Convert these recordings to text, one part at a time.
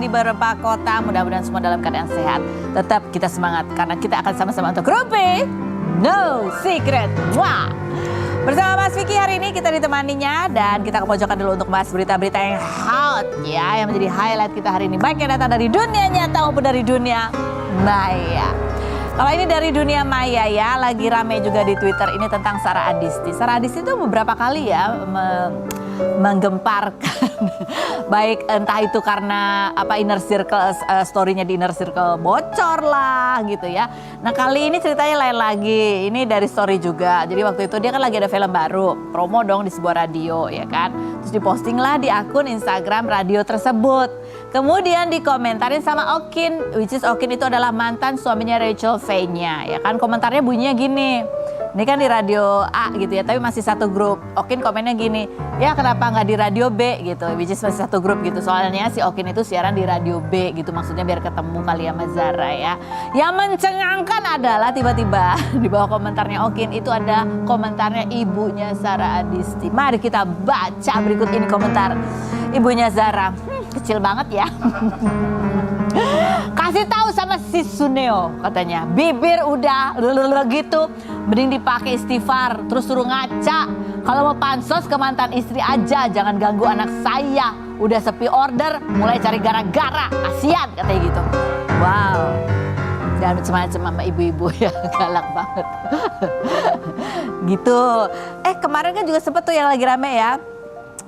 di beberapa kota. Mudah-mudahan semua dalam keadaan sehat. Tetap kita semangat karena kita akan sama-sama untuk Grupi No Secret. Wah. Bersama Mas Vicky hari ini kita ditemaninya dan kita ke pojokan dulu untuk bahas berita-berita yang hot ya, yang menjadi highlight kita hari ini. Baik yang datang dari dunia nyata maupun dari dunia maya. Kalau ini dari dunia maya ya, lagi rame juga di Twitter ini tentang Sarah Adisti. Sarah Adisti itu beberapa kali ya menggemparkan, baik entah itu karena apa inner circle, story-nya di inner circle bocor lah gitu ya. Nah kali ini ceritanya lain lagi, ini dari story juga. Jadi waktu itu dia kan lagi ada film baru, promo dong di sebuah radio ya kan. Terus diposting lah di akun Instagram radio tersebut. Kemudian dikomentarin sama Okin, which is Okin itu adalah mantan suaminya Rachel Fenya ya kan. Komentarnya bunyinya gini, ini kan di radio A gitu ya, tapi masih satu grup. Okin komennya gini, ya kenapa nggak di radio B gitu, which is masih satu grup gitu. Soalnya si Okin itu siaran di radio B gitu, maksudnya biar ketemu kali sama Zara ya. Yang mencengangkan adalah tiba-tiba di bawah komentarnya Okin itu ada komentarnya ibunya Sarah Adisti. Mari kita baca berikut ini komentar ibunya Zara. Kecil banget ya. Kasih tahu sama si Suneo katanya, bibir udah gitu, mending dipakai istighfar, terus suruh ngaca. Kalau mau pansos ke mantan istri aja, jangan ganggu anak saya. Udah sepi order, mulai cari gara-gara, kasihan katanya gitu. Wow, dan macam-macam sama ibu-ibu ya, galak banget. Gitu. Kemarin kan juga sempet tuh yang lagi rame ya.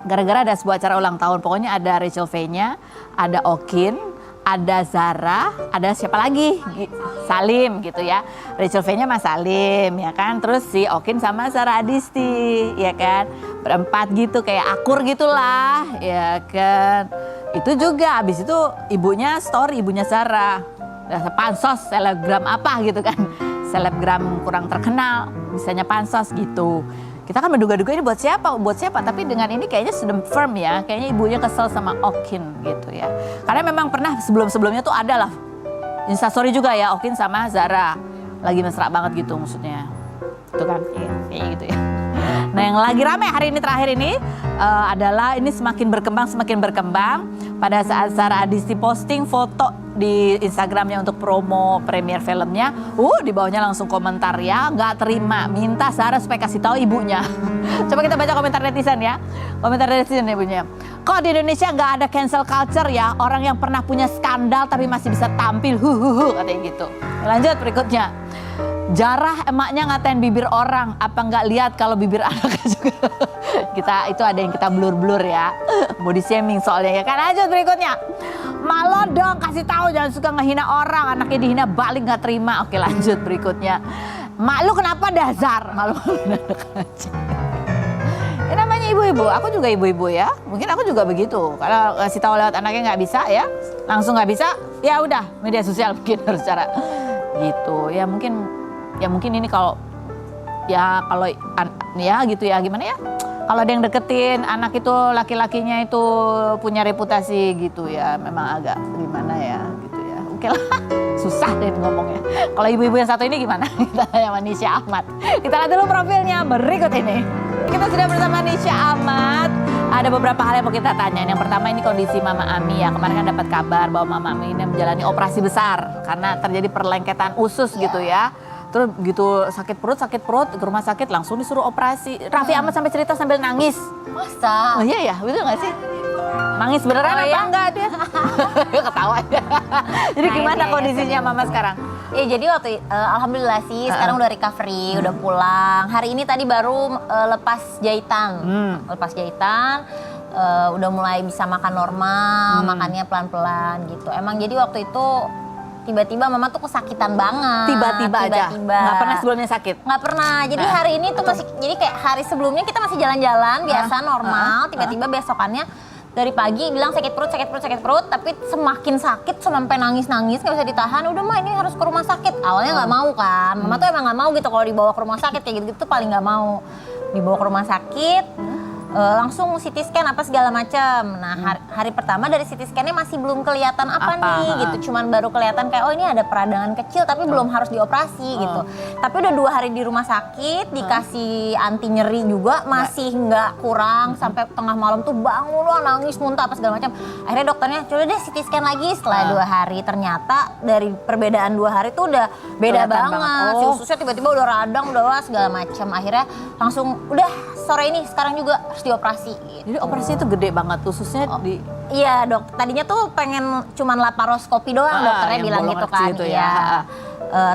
Gara-gara ada sebuah acara ulang tahun, pokoknya ada Rachel Fenya, ada Okin, ada Zara, ada siapa lagi? Salim gitu ya. Rachel Fenya sama Salim ya kan. Terus si Okin sama Sarah Adisti ya kan. Berempat gitu kayak akur gitulah ya kan. Itu juga abis itu ibunya story, ibunya Zara. Pansos selebgram apa gitu kan. Selebgram kurang terkenal, misalnya pansos gitu. Kita kan menduga-duga ini buat siapa, tapi dengan ini kayaknya sudah firm ya, kayaknya ibunya kesel sama Okin gitu ya. Karena memang pernah sebelum-sebelumnya tuh ada lah instastory juga ya, Okin sama Zara lagi mesra banget gitu maksudnya. Itu kan, kayak gitu ya. Nah yang lagi rame hari ini terakhir ini adalah ini semakin berkembang pada saat Sarah Adisti posting foto di Instagramnya untuk promo premier filmnya. Di bawahnya langsung komentar ya, nggak terima, minta Sarah supaya kasih tahu ibunya. Coba kita baca komentar netizen ya. Komentar netizen ibunya. Kok di Indonesia nggak ada cancel culture ya? Orang yang pernah punya skandal tapi masih bisa tampil, katanya gitu. Lanjut berikutnya. Jarah emaknya ngatain bibir orang, apa nggak lihat kalau bibir anaknya juga. Kita itu ada yang kita blur ya, body shaming soalnya ya kan. Lanjut berikutnya, malo dong kasih tahu jangan suka ngehina orang, anaknya dihina balik nggak terima. Oke lanjut berikutnya, mak lu kenapa dasar malu ini namanya ibu-ibu, aku juga ibu-ibu ya, mungkin aku juga begitu. Kalau kasih tahu lewat anaknya nggak bisa ya, langsung nggak bisa, ya udah media sosial mungkin harus cara gitu ya mungkin ini kalau ya gitu ya gimana ya, kalau ada yang deketin anak itu laki-lakinya itu punya reputasi gitu ya, memang agak gimana ya gitu ya. Oke lah, susah deh ngomongnya. Kalau ibu-ibu yang satu ini gimana? Kita tanya sama Nisha Ahmad. Kita lihat dulu profilnya berikut ini. Kita sudah bersama Nisha Ahmad. Ada beberapa hal yang mau kita tanya. Yang pertama ini kondisi Mama Ami ya. Kemarin kan dapat kabar bahwa Mama Ami ini menjalani operasi besar karena terjadi perlengketan usus gitu ya. Terus gitu sakit perut ke rumah sakit langsung disuruh operasi. Raffi Ahmad sampai cerita sambil nangis. Masa? Oh iya ya, betul gak sih? Nangis beneran apa enggak dia? Ketawa aja. Jadi gimana kondisinya Mama sekarang? Ya jadi alhamdulillah sih sekarang udah recovery, udah pulang. Hari ini tadi baru lepas jahitan. Udah mulai bisa makan normal, makannya pelan-pelan gitu. Emang jadi waktu itu tiba-tiba Mama tuh kesakitan banget. Tiba-tiba aja? Nggak pernah sebelumnya sakit? Nggak pernah, jadi hari ini tuh masih, jadi kayak hari sebelumnya kita masih jalan-jalan biasa normal, tiba-tiba besokannya dari pagi bilang sakit perut, tapi semakin sakit sampai nangis-nangis nggak bisa ditahan. Udah mah ini harus ke rumah sakit. Awalnya nggak mau kan, Mama tuh emang nggak mau gitu kalau dibawa ke rumah sakit kayak gitu-gitu tuh paling nggak mau. Dibawa ke rumah sakit, langsung CT scan apa segala macam. Nah hari pertama dari CT scan-nya masih belum kelihatan apa nih gitu, cuman baru kelihatan kayak oh ini ada peradangan kecil tapi belum harus dioperasi gitu. Tapi udah 2 hari di rumah sakit dikasih anti nyeri juga masih nggak kurang, sampai tengah malam tuh bangun loh nangis muntah apa segala macam. Akhirnya dokternya coba deh CT scan lagi setelah 2 hari. Ternyata dari perbedaan 2 hari tuh udah beda banget. Si ususnya tiba-tiba udah radang udah wah segala macam. Akhirnya langsung udah sore ini sekarang juga harus dioperasi gitu. Jadi operasi itu gede banget khususnya di Iya dok, tadinya tuh pengen cuman laparoskopi doang dokternya yang bilang bolong gitu kecil kan. itu Iya.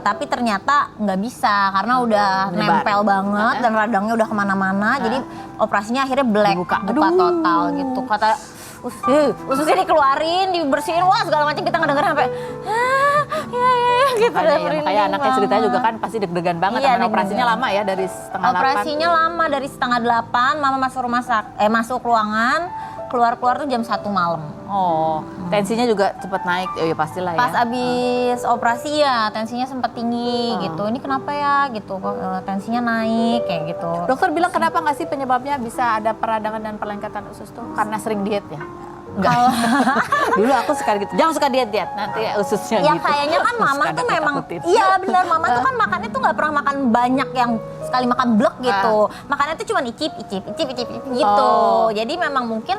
Tapi ternyata nggak bisa karena udah Menyebar. nempel banget dan radangnya udah kemana-mana. Jadi operasinya akhirnya black, buka total gitu. Kata ususnya dikeluarin, dibersihin, wah segala macam kita ngedenger sampai ya gitu. Kayak anaknya cerita juga kan pasti deg-degan banget. Iya, karena operasinya lama ya dari setengah 8. Operasinya lama dari setengah 8, mama masuk masuk ruangan, keluar tuh jam 1 malam. Oh, tensinya juga cepet naik, ya pastilah ya. Pas abis operasi ya tensinya sempat tinggi gitu. Ini kenapa ya gitu, kok tensinya naik kayak gitu. Dokter bilang kenapa nggak sih penyebabnya bisa ada peradangan dan perlengketan usus tuh? Karena sering diet ya? Enggak. Dulu aku suka gitu, jangan suka diet-diet, nanti ususnya Ya gitu. kayaknya kan mama Suka tuh memang, takut-takutin. iya benar mama tuh kan makannya tuh nggak pernah makan banyak yang sekali makan blek gitu. Makannya tuh cuma icip gitu. Jadi memang mungkin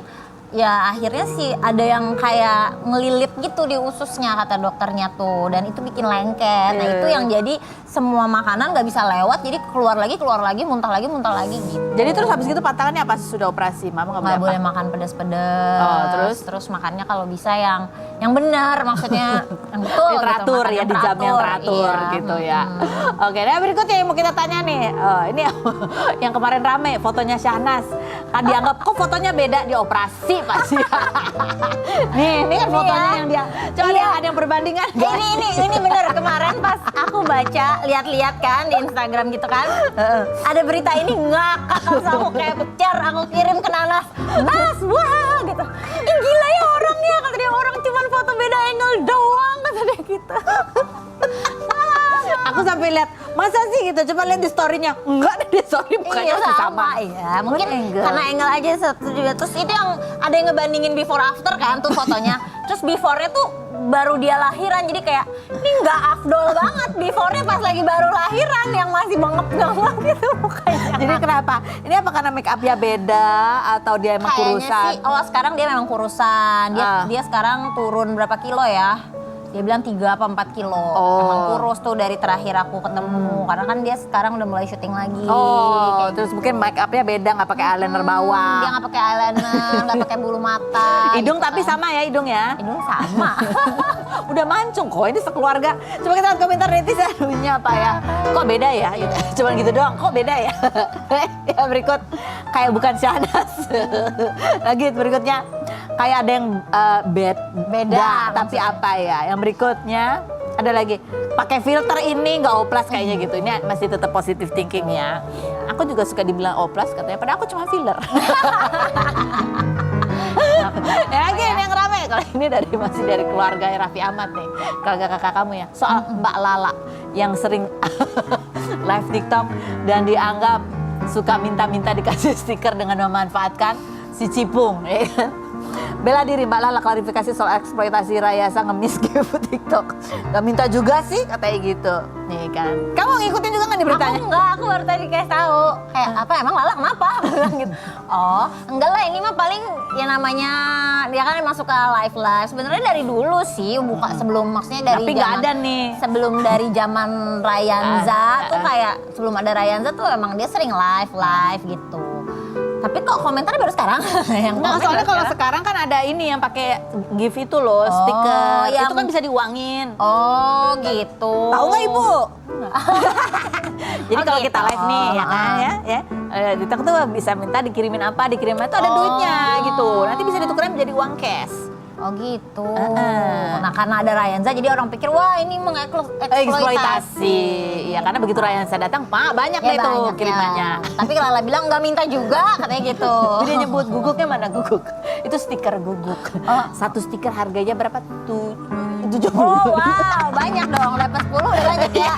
ya akhirnya sih ada yang kayak ngelilit gitu di ususnya kata dokternya tuh, dan itu bikin lengket. Nah itu yang jadi semua makanan nggak bisa lewat, jadi keluar lagi, muntah lagi gitu. Jadi terus habis gitu pantangannya apa sudah operasi? Mama Nggak boleh apa? makan pedas-pedas. Terus makannya kalau bisa yang benar, maksudnya yang betul. Yang teratur gitu, ya, di jam yang teratur iya. gitu ya. Oke, nah berikutnya yang mau kita tanya nih, ini yang kemarin rame fotonya Syahnas. Kan dianggap kok fotonya beda di operasi pasti. Ini kan fotonya yang dia. Coba Iya. ada yang perbandingan. Ini bener kemarin pas aku baca lihat-lihat kan di Instagram gitu kan, ada berita ini ngakak langsung aku kayak pecar, aku kirim ke Nanas, wah gitu, ih gila ya orangnya, kata dia orang cuman foto beda angle doang kata dia gitu. Aku sampai lihat, masa sih gitu, coba lihat di story-nya. Enggak ada di story, bukannya Iya masih sama, iya mungkin karena angle aja satu juga. Terus itu yang ada yang ngebandingin before after kan tuh fotonya. Terus before-nya tuh baru dia lahiran, jadi kayak ini nggak afdol banget before-nya pas lagi baru lahiran yang masih bengep-bengep gitu mukanya. Jadi kenapa? Ini apa karena make up-nya beda atau dia emang Kayaknya kurusan? sih, sekarang dia memang kurusan. Dia sekarang turun berapa kilo ya? Dia bilang 3 apa 4 kilo. Emang kurus tuh dari terakhir aku ketemu. Karena kan dia sekarang udah mulai syuting lagi. Oh, terus mungkin make up-nya beda, nggak pakai eyeliner bawah. Dia nggak pakai eyeliner, nggak pakai bulu mata. Hidung gitu tapi kan. sama ya hidung ya? Hidung sama. Udah mancung kok, ini sekeluarga. Coba kita lihat komentar netizen dulunya apa ya? Kok beda ya? Gitu. Cuman gitu doang, kok beda ya? Ya berikut, kayak bukan Syahnas. Lagi berikutnya, kayak ada yang beda tapi apa ya? Yang berikutnya ada lagi pakai filter ini nggak oplas kayaknya gitu. Ini masih tetap positive thinking ya. Aku juga suka dibilang oplas katanya, padahal aku cuma filler. Ya lagi ini yang rame kalau ini masih dari keluarga Raffi Ahmad nih, keluarga kakak kamu ya, soal Mbak Lala yang sering live TikTok dan dianggap suka minta-minta dikasih stiker dengan memanfaatkan si Cipung, ya kan? Bela diri Mbak Lala klarifikasi soal eksploitasi Rayasa ngemis game TikTok. Gak minta juga sih katanya gitu. Nih kan. Kamu ngikutin juga nggak nih beritanya? Aku enggak, aku baru tadi dikasih tahu. Kayak apa emang Lala kenapa? Aku bilang gitu. Oh, enggak lah ini mah paling ya namanya dia kan masuk ke live. Sebenarnya dari dulu sih buka sebelum maksudnya dari Tapi nggak ada nih. Sebelum dari zaman Rayanza tuh kayak sebelum ada Rayanza tuh emang dia sering live gitu. Tapi kok komentarnya baru sekarang? Yang Nggak, komen soalnya baru kalau sekarang. sekarang kan ada ini yang pakai gift itu loh, stiker. yang- Itu kan bisa diuangin. Oh gitu. Tahu nggak Ibu? Jadi Oh, kalau gitu. kita live nih ya kan ya. Di TikTok tuh bisa minta dikirimin apa, dikirimin itu ada duitnya gitu. Nanti bisa ditukerin menjadi uang cash. Oh gitu. Nah karena ada Rayanza jadi orang pikir wah ini Eksploitasi. Ya karena begitu Ryansa datang, Pak, banyak Ya, deh tuh banyak kirimannya. ya. Tapi Lala bilang nggak minta juga katanya gitu. Jadi dia nyebut guguknya mana guguk? Itu stiker guguk. Satu stiker harganya berapa tuh? 70. Oh wow banyak dong, dapat 10 udah banyak ya.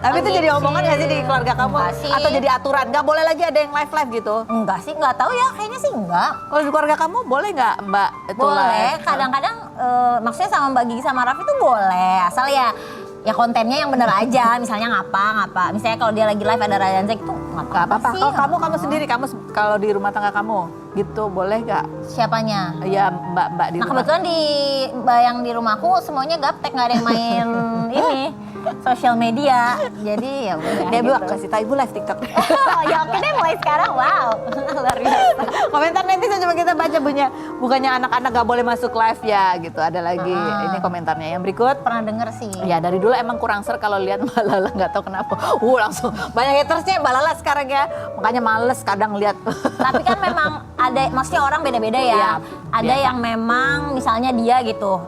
Tapi itu jadi omongan nggak sih di keluarga kamu? Enggak sih. Atau jadi aturan? Nggak boleh lagi ada yang live gitu? Enggak sih, nggak tahu ya, kayaknya sih enggak. Kalau di keluarga kamu boleh nggak Mbak itu Boleh, live? kadang-kadang maksudnya sama Mbak Gigi sama Raffi tuh boleh, asal ya kontennya yang bener aja, misalnya ngapa. Misalnya kalau dia lagi live ada Ryan Zack itu nggak Nggak apa-apa. sih. Kalau kamu nggak sendiri, kamu kalau di rumah tangga kamu gitu boleh nggak? apa-apa. Siapanya? Ya Mbak di Nah rumah. kebetulan di yang di rumahku semuanya gaptek, nggak ada yang main ini sosial media, jadi ya udah. Dia gitu. bilang kasih tahu ibu live TikTok. Ya oke deh, mulai sekarang, wow, luar biasa. Komentar netizen coba kita baca bukannya anak-anak gak boleh masuk live ya gitu. Ada lagi ini komentarnya yang berikut. Pernah denger sih. Ya dari dulu emang kurang ser kalau lihat Mbak Lala, nggak tahu kenapa. Langsung banyak hatersnya Mbak Lala sekarang ya. Makanya males kadang lihat. Tapi kan memang ada, maksudnya orang beda-beda ya. Iya, Ada biasa. yang memang misalnya dia gitu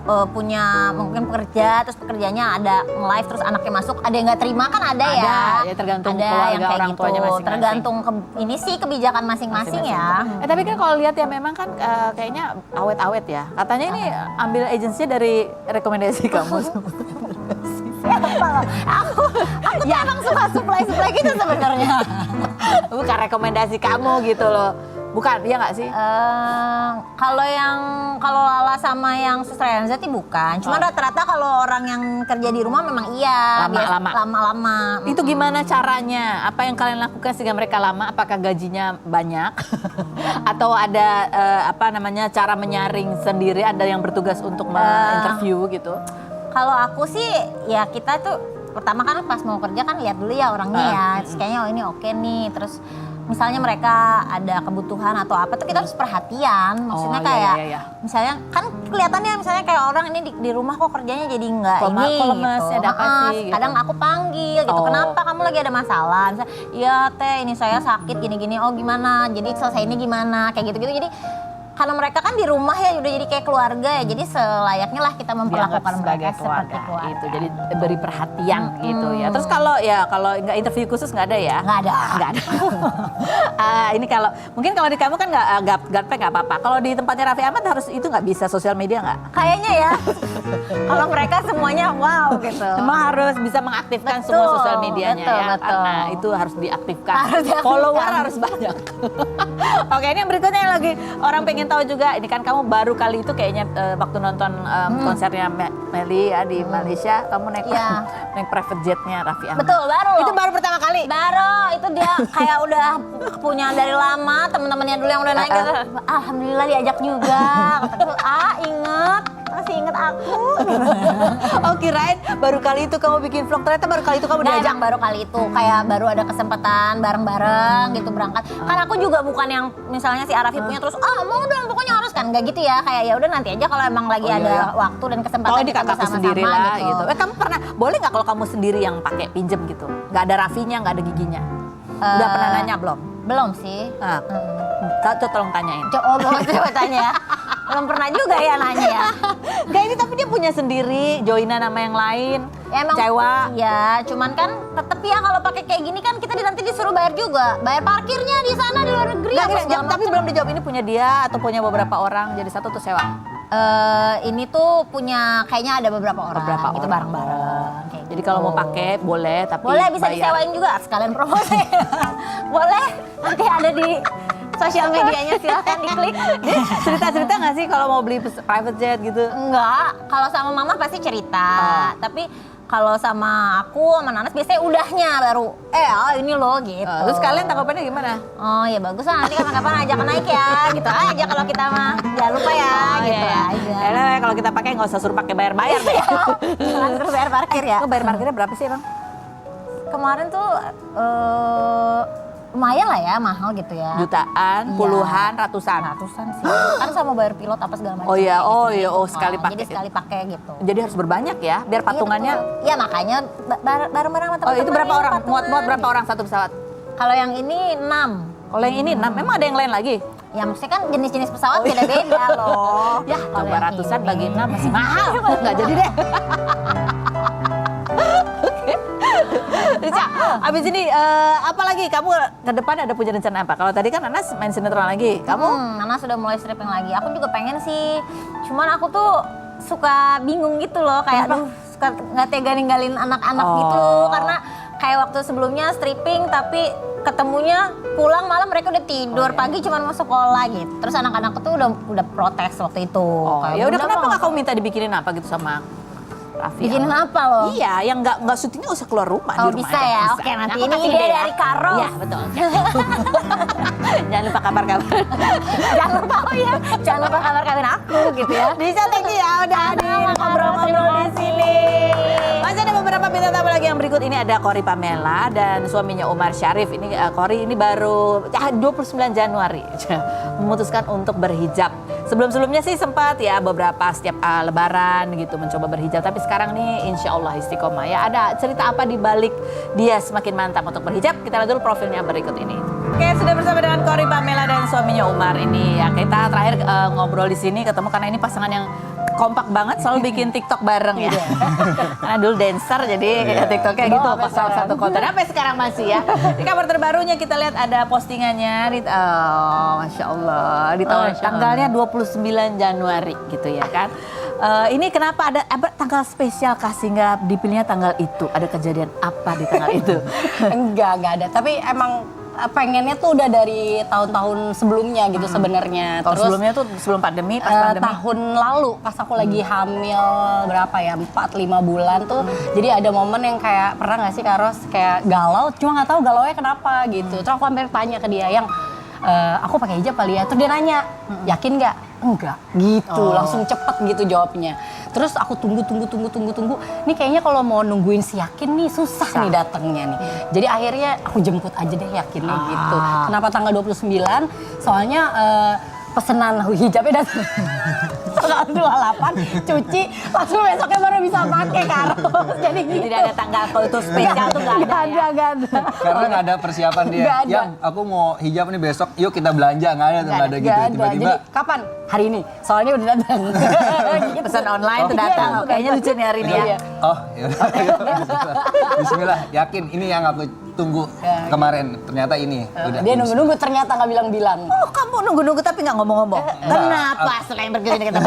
punya mungkin pekerja, terus pekerjaannya ada nge-live terus anaknya masuk, ada yang nggak terima kan ada ya. Ya tergantung Ada keluarga yang kayak orang gitu. tuanya masing-masing. Tergantung ini sih kebijakan masing-masing ya. Tapi kan kalau lihat ya memang kan kayaknya awet-awet ya. Katanya ini ambil agensinya dari rekomendasi kamu. Aku tuh emang suka supply gitu sebenarnya. Bukan rekomendasi kamu gitu loh. Bukan, iya nggak sih? Kalau Lala sama yang Suster Renza sih bukan. Cuman rata-rata kalau orang yang kerja di rumah memang iya. Lama-lama. Itu gimana caranya? Apa yang kalian lakukan sehingga mereka lama? Apakah gajinya banyak? Atau ada cara menyaring sendiri? Ada yang bertugas untuk interview gitu? Kalau aku sih ya kita tuh pertama kan pas mau kerja kan lihat dulu ya orangnya ya. Terus kayaknya oh ini oke nih. Terus misalnya mereka ada kebutuhan atau apa tuh kita harus perhatian. Maksudnya kayak misalnya kan kelihatannya misalnya kayak orang ini di rumah kok kerjanya jadi nggak ini lemes, gitu. ada apa sih, gitu. Kadang aku panggil gitu. Kenapa kamu lagi ada masalah? Misalnya, iya teh ini saya sakit gini-gini. Oh gimana? Jadi selesai ini gimana? Kayak gitu-gitu. Jadi karena mereka kan di rumah ya udah jadi kayak keluarga ya, jadi selayaknya lah kita memperlakukan mereka seperti keluarga. Itu jadi beri perhatian gitu ya. Terus kalau nggak interview khusus nggak ada ya? Nggak ada. Ini kalau mungkin kalau di kamu kan nggak apa-apa. Kalau di tempatnya Raffi Ahmad harus itu nggak bisa sosial media nggak? Kayaknya ya. Kalau mereka semuanya wow gitu. Memang harus bisa mengaktifkan semua sosial medianya ya. Betul. Karena itu harus diaktifkan. Harus diaktifkan. Follower harus banyak. Oke, ini yang berikutnya yang lagi orang pengen tahu juga. Ini kan kamu baru kali itu kayaknya waktu nonton konsernya Melly ya di Malaysia, kamu naik private jetnya Raffi Ahmad. Betul, baru. Itu baru pertama kali. Baru, itu dia kayak udah punya dari lama, temen-temennya dulu yang udah naik gitu. Alhamdulillah diajak juga. Kataku, masih inget aku. Oh kirain baru kali itu kamu bikin vlog, ternyata baru kali itu kamu diajak. Emang baru kali itu, kayak baru ada kesempatan bareng-bareng gitu berangkat. Kan aku juga bukan yang misalnya si Arafi punya terus, mau dong pokoknya harus kan, nggak gitu ya. Kayak ya udah nanti aja kalau emang lagi ada waktu dan kesempatan Kalau di kita kakakku bersama-sama sendiri lah gitu. gitu. Kamu pernah, boleh nggak kalau kamu sendiri yang pakai pinjem gitu? Nggak ada Raffinya, nggak ada giginya? Udah pernah nanya belum? Belum sih. Nah, tolong tanyain. Coba tanya ya. Belum pernah juga ya nanya ya. Gak ini tapi dia punya sendiri, joinan sama yang lain. Ya, emang Cewek. ya, cuman kan tetep ya kalau pakai kayak gini kan kita nanti disuruh bayar juga. Bayar parkirnya di sana di luar negeri. Nggak, apa gini, segala tapi macem. belum dijawab ini punya dia atau punya beberapa orang, jadi satu tuh sewa. Ini tuh punya kayaknya ada beberapa orang. Beberapa gitu orang. bareng-bareng. Kayak Jadi gitu. kalau mau pakai boleh, tapi boleh bisa bayar. disewain juga sekalian promosi. Boleh. Nanti ada di sosial medianya, silahkan diklik. Cerita-cerita nggak sih kalau mau beli private jet gitu? Enggak, kalau sama mama pasti cerita. Tapi kalau sama aku sama Nanas biasanya udahnya baru ini loh gitu. Terus kalian tanggapannya gimana? Oh ya bagus lah, nanti kapan-kapan ajak naik ya gitu aja kalau kita mah. Jangan lupa ya gitu aja. Kalau kita pakai nggak usah suruh pakai bayar-bayar deh. Jangan terus bayar parkir ya. Bayar parkirnya berapa sih bang? Kemarin tuh lumayan lah ya, mahal gitu ya. Jutaan, puluhan, ratusan. Ratusan sih. Kan sama bayar pilot apa segala macam. Sekali pakai. Jadi sekali pakai gitu. Jadi harus berbanyak ya, biar patungannya. Iya makanya bareng-bareng sama teman-teman. Itu berapa orang? patungan. Muat berapa orang satu pesawat? Kalau yang ini 6. Kalau yang ini 6, memang ada yang lain lagi? Ya maksudnya kan jenis-jenis pesawat beda-beda loh. Ya, Kalau coba yang ratusan ini. bagi 6 masih mahal. Nggak jadi deh. Rica, abis ini apa lagi? Kamu ke depan ada punya rencana apa? Kalau tadi kan Anas main sinetron lagi, kamu? Nana sudah mulai stripping lagi. Aku juga pengen sih. Cuman aku tuh suka bingung gitu loh, kayak aduh suka nggak tega ninggalin anak-anak gitu, karena kayak waktu sebelumnya stripping tapi ketemunya pulang malam mereka udah tidur, pagi cuma mau sekolah gitu. Terus anak-anak tuh udah protes waktu itu. Ya udah, kenapa nggak kamu minta dibikinin apa gitu sama Raffi? Bikinin apa loh? Iya, yang nggak syutingnya usah keluar rumah. Oh di rumah bisa aja. ya, Bisa. oke nanti Aku ini kasih ide ya. dari Karo. Iya betul. Jangan lupa kabar-kabar. Jangan lupa jangan lupa kabar kawin aku gitu ya. Bisa, thank you ya udah hadir ngobrol-ngobrol di sini. Masih ada beberapa bintang tamu lagi yang berikut ini, ada Cory Pamela dan suaminya Umar Syarif. Ini Cory ini baru 29 Januari memutuskan untuk berhijab. Sebelum-sebelumnya sih sempat ya beberapa setiap lebaran gitu mencoba berhijab, tapi sekarang nih insya Allah istiqomah ya. Ada cerita apa di balik dia semakin mantap untuk berhijab? Kita lihat dulu profilnya berikut ini. Oke, sudah bersama dengan Cory Pamela dan suaminya Umar ini ya. Kita terakhir ngobrol di sini ketemu karena ini pasangan yang kompak banget, selalu bikin TikTok bareng ya. Karena dulu dancer jadi TikToknya gitu pasal satu konten. Sampai sekarang masih ya. Di kabar terbarunya kita lihat ada postingannya di Masya Allah di tanggalnya 29 Januari gitu ya kan. Ini kenapa ada tanggal spesial sehingga dipilihnya tanggal itu? Ada kejadian apa di tanggal itu? Enggak ada. Tapi emang pengennya tuh udah dari tahun-tahun sebelumnya gitu sebenarnya. Tahun sebelumnya tuh sebelum pandemi, pas pandemi. Tahun lalu pas aku lagi hamil berapa ya, 4-5 bulan tuh. Jadi ada momen yang kayak, pernah gak sih Kak Ros kayak galau, cuma gak tahu galaunya kenapa gitu. Terus aku hampir tanya ke dia yang, aku pakai hijab kali ya. Terus dia nanya, yakin gak? Enggak gitu, langsung cepet gitu jawabnya. Terus aku tunggu. Ini kayaknya kalau mau nungguin si Yakin nih susah nih datangnya nih. Jadi akhirnya aku jemput aja deh Yakinnya gitu. Kenapa tanggal 29? Soalnya pesenan hijabnya datang tanggal 28, cuci, langsung besoknya baru bisa pakai Karo. Jadi gitu. Tidak ada tanggal khusus spesial tuh nggak ada ya? Nggak ada. Karena nggak ada persiapan dia. Nggak ada. Yang aku mau hijab nih besok, yuk kita belanja, nggak ada gitu. Nggak ada. Tiba-tiba Jadi kapan? Hari ini. Soalnya udah datang. Gitu. Pesan online tuh datang. Iya, Kayaknya lucu nih hari ini ya. Iya. oh ya Bismillah, yakin ini yang aku tunggu kemarin, ternyata ini. Udah. Dia nunggu-nunggu ternyata nggak bilang-bilang. Oh, kamu nunggu-nunggu tapi nggak ngomong-ngomong. Kenapa selain berkeliling kita